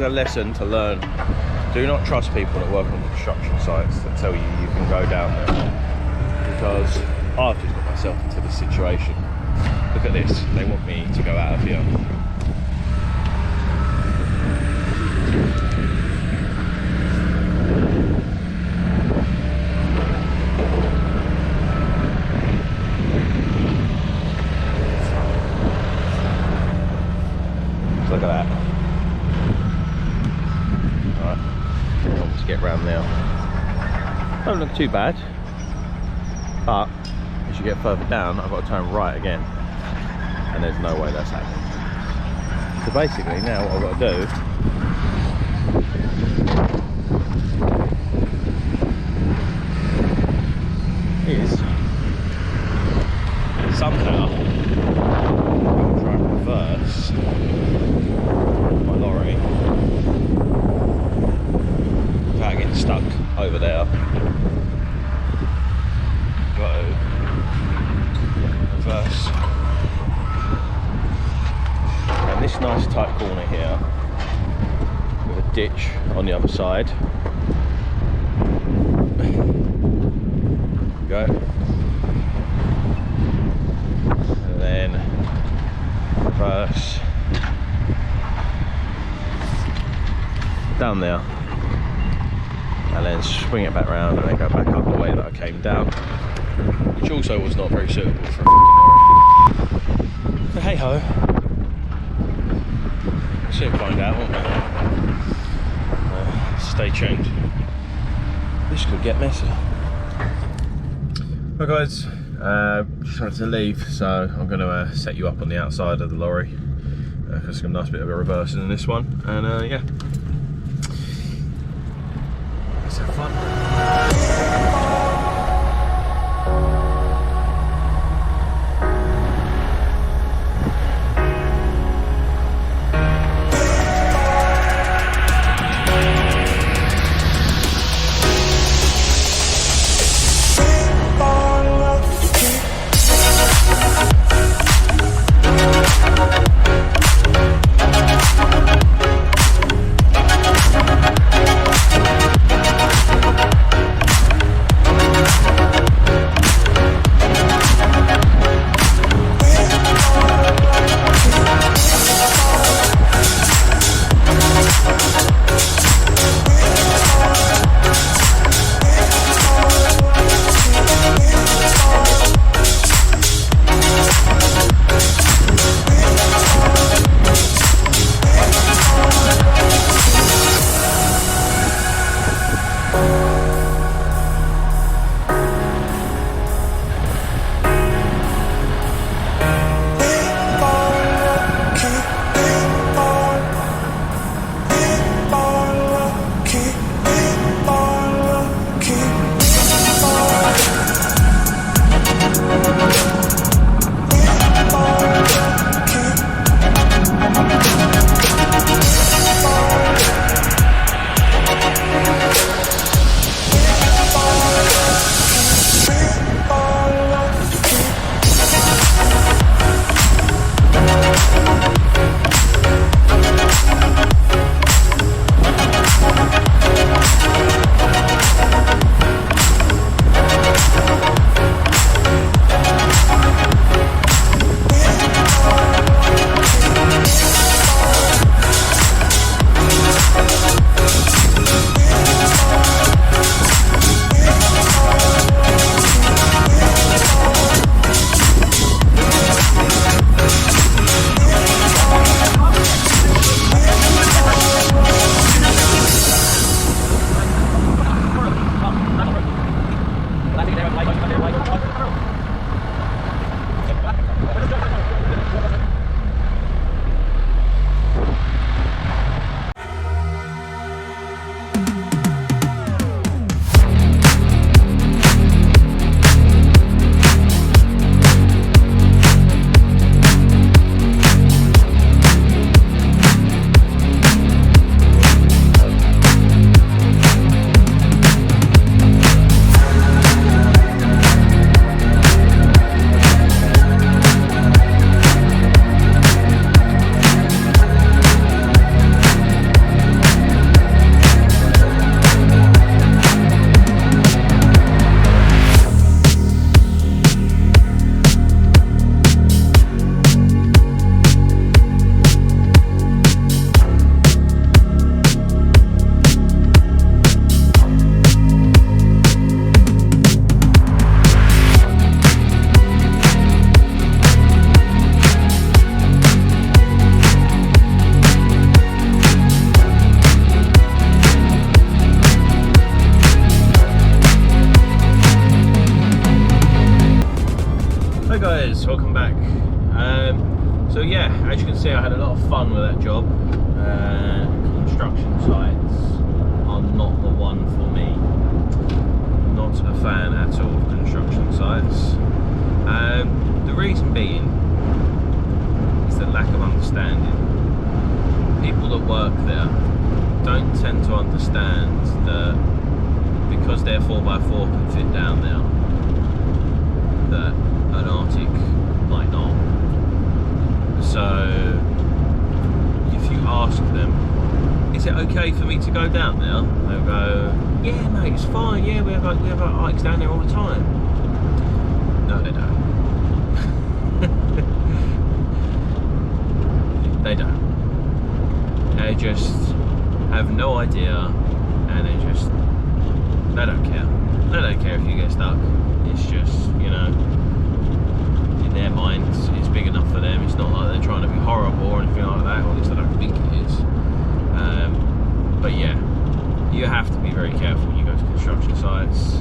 a lesson to learn. Do not trust people that work on construction sites that tell you you can go down there, because I've just got myself into this situation. Look at this, they want me to go out of here. Look at that. Alright, almost get round now. Don't look too bad, but as you get further down, I've got to turn right again, and there's no way that's happening. So basically, now what I've got to do is somehow try and reverse my lorry without getting stuck over there. Got to reverse and this nice tight corner here with a ditch on the other side. Go, and then reverse down there, and then swing it back round and then go back up the way that I came down, which also was not very suitable for a fucking lorry. But hey ho, we'll soon find out, won't we? Stay tuned. This could get messy. Right guys, just wanted to leave, so I'm going to set you up on the outside of the lorry because it's got a nice bit of a reversing in this one, and yeah, let's have fun. welcome back. So yeah, as you can see, I had a lot of fun with that job. Construction sites are not the one for me. Not a fan at all of construction sites. The reason being is the lack of understanding. People that work there don't tend to understand that because their 4x4 can fit down there, that an Arctic might not. So if you ask them, is it okay for me to go down there? They'll go, yeah mate, it's fine, yeah, we have our Arctics down there all the time. No, they don't. They don't. They just have no idea, and they don't care. They don't care if you get stuck. It's just, you know, in their minds, it's big enough for them. It's not like they're trying to be horrible or anything like that, or at least I don't think it is. But yeah, you have to be very careful when you go to construction sites.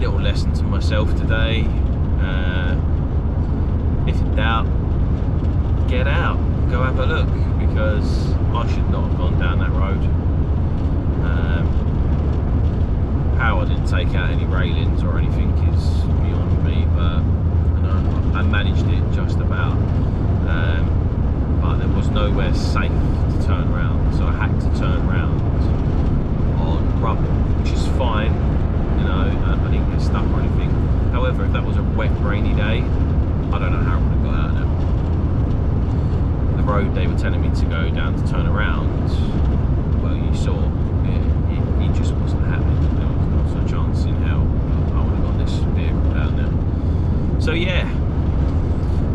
Little lesson to myself today. If in doubt, get out, go have a look, because I should not have gone down that road. How I didn't take out any railings or anything is beyond me, but you know, I managed it just about. But there was nowhere safe to turn around, so I had to turn around on rubble, which is fine. You know, I didn't get stuck or anything. However, if that was a wet, rainy day, I don't know how I would have got out of there. The road they were telling me to go down to turn around, well, you saw, it just wasn't happening. There was not a chance in hell I would have got this vehicle down there. So yeah,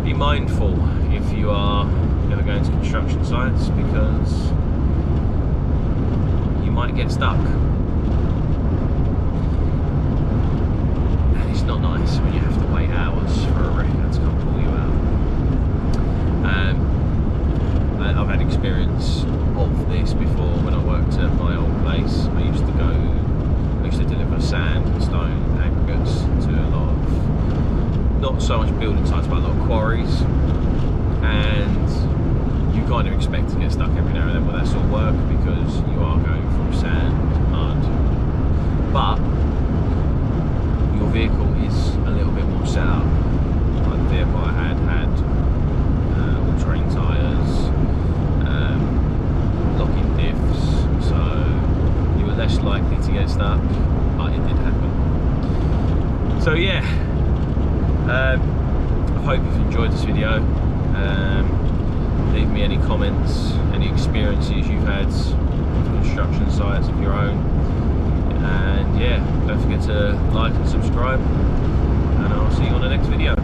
be mindful if you are going to go into construction sites, because you might get stuck. And it's not nice when you have to wait hours for a wrecker to come pull you out. I've had experience of this before when I worked at my old place. I used to deliver sand and stone aggregates to a lot of, not so much building sites, but a lot of quarries. And you kind of expect to get stuck every now and then with that sort of work, because you are going from sand to mud. But your vehicle is a little bit more set up. Like the vehicle I had all-terrain tyres, locking diffs, so you were less likely to get stuck, but it did happen. So yeah, I hope you've enjoyed this video. Leave me any comments, any experiences you've had with construction sites of your own, and yeah, don't forget to like and subscribe, and I'll see you on the next video.